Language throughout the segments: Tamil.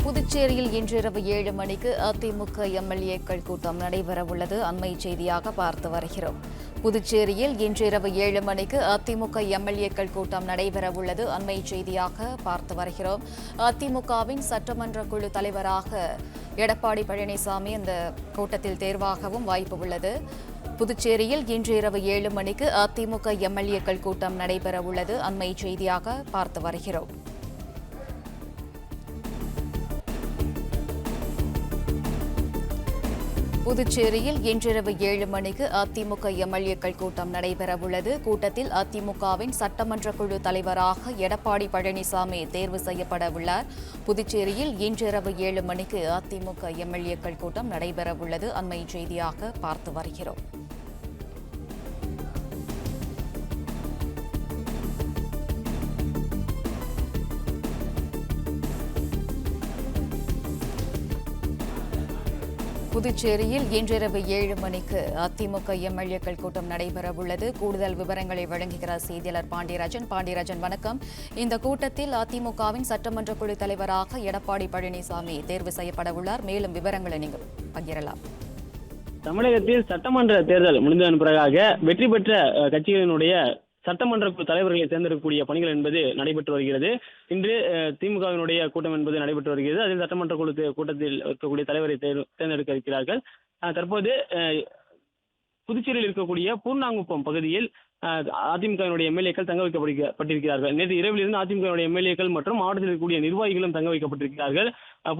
புதுச்சேரியில் இன்றிரவு 7 மணிக்கு அதிமுக எம்எல்ஏக்கள் கூட்டம் நடைபெறவுள்ளது. அண்மை செய்தியாக பார்த்து வருகிறோம். புதுச்சேரியில் இன்றிரவு 7 மணிக்கு அதிமுக எம்எல்ஏக்கள் கூட்டம் நடைபெறவுள்ளது. அண்மை செய்தியாக பார்த்து வருகிறோம். அதிமுகவின் சட்டமன்ற குழு தலைவராக எடப்பாடி பழனிசாமி இந்த கூட்டத்தில் தேர்வாகவும் வாய்ப்பு உள்ளது. புதுச்சேரியில் இன்று இரவு 7 மணிக்கு அதிமுக எம்எல்ஏக்கள் கூட்டம் நடைபெறவுள்ளது. அண்மை செய்தியாக பார்த்து வருகிறோம். புதுச்சேரியில் இன்றிரவு 7 மணிக்கு அதிமுக எம்எல்ஏக்கள் கூட்டம் நடைபெறவுள்ளது. கூட்டத்தில் அதிமுகவின் சட்டமன்ற குழு தலைவராக எடப்பாடி பழனிசாமி தேர்வு செய்யப்பட உள்ளார். புதுச்சேரியில் இன்றிரவு 7 மணிக்கு அதிமுக எம்எல்ஏக்கள் கூட்டம் நடைபெறவுள்ளது. அண்மை செய்தியாக பார்த்து வருகிறோம். புதுச்சேரியில் இன்றிரவு 7 மணிக்கு அதிமுக எம்எல்ஏக்கள் கூட்டம் நடைபெறவுள்ளது. கூடுதல் விவரங்களை வழங்குகிறார் செய்தியாளர் பாண்டியராஜன். வணக்கம். இந்த கூட்டத்தில் அதிமுகவின் சட்டமன்ற குழு தலைவராக எடப்பாடி பழனிசாமி தேர்வு செய்யப்பட உள்ளார். மேலும் விவரங்களை நீங்கள் பகிரலாம். தமிழகத்தில் சட்டமன்ற தேர்தல் முடிந்ததன் பிறகாக வெற்றி பெற்ற கட்சிகளினுடைய சட்டமன்ற தலைவர்களை தேர்ந்தெடுக்கக்கூடிய பணிகள் என்பது நடைபெற்று வருகிறது. இன்று திமுகவினுடைய கூட்டம் என்பது நடைபெற்று வருகிறது. அதில் சட்டமன்ற குழு கூட்டத்தில் இருக்கக்கூடிய தலைவரை தேர்ந்தெடுக்க இருக்கிறார்கள். தற்போது புதுச்சேரியில் இருக்கக்கூடிய பூர்ணாங்குப்பம் பகுதியில் அதிமுகவினுடைய எம்எல்ஏக்கள் தங்க வைக்கப்பட்டிருக்கிறார்கள். நேற்று இரவிலிருந்து அதிமுகவினுடைய எம்எல்ஏக்கள் மற்றும் மாவட்டத்தில் இருக்கக்கூடிய நிர்வாகிகளும் தங்க வைக்கப்பட்டிருக்கிறார்கள்.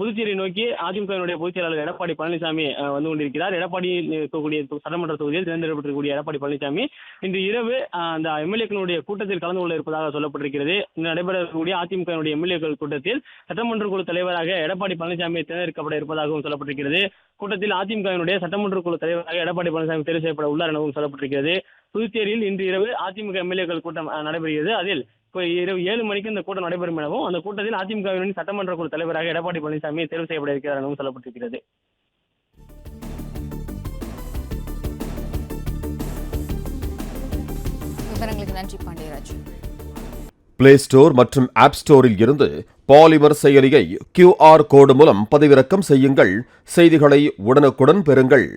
புதுச்சேரியை நோக்கி அதிமுகவினுடைய பொதுச் செயலாளர் எடப்பாடி பழனிசாமி வந்து கொண்டிருக்கிறார். எடப்பாடியில் இருக்கக்கூடிய சட்டமன்ற தொகுதியில் தேர்ந்தெடுக்கப்பட்டிருக்கக்கூடிய எடப்பாடி பழனிசாமி இன்று இரவு அந்த எம்எல்ஏக்களுடைய கூட்டத்தில் கலந்து கொள்ள இருப்பதாக சொல்லப்பட்டிருக்கிறது. இன்று நடைபெறக்கூடிய அதிமுகவினுடைய எம்எல்ஏக்கள் கூட்டத்தில் சட்டமன்ற குழு தலைவராக எடப்பாடி பழனிசாமி தேர்ந்தெடுக்கப்பட இருப்பதாகவும் சொல்லப்பட்டிருக்கிறது. கூட்டத்தில் அதிமுகவினுடைய சட்டமன்ற குழு தலைவராக எடப்பாடி பழனிசாமி தேர்வு செய்யப்பட உள்ளார் எனவும் சொல்லப்பட்டிருக்கிறது. புதுச்சேரியில் இன்று இரவு அதிமுக எம்எல்ஏக்கள் கூட்டம் நடைபெறுகிறது. அதில் இரவு 7 மணிக்கு இந்த கூட்டம் நடைபெறும் எனவும் அந்த கூட்டத்தில் அதிமுகவின் சட்டமன்ற குழு தலைவராக எடப்பாடி பழனிசாமி தேர்வு செய்யப்பட இருக்கிறார் எனவும் சொல்லப்பட்டிருக்கிறது. விவரங்களுக்கு நன்றி பாண்டியராஜ். பிளே ஸ்டோர் மற்றும் ஆப் ஸ்டோரில் இருந்து பாலிமர் செயலியை QR கோடு மூலம் பதிவிறக்கம் செய்யுங்கள். செய்திகளை உடனுக்குடன் பெறுங்கள்.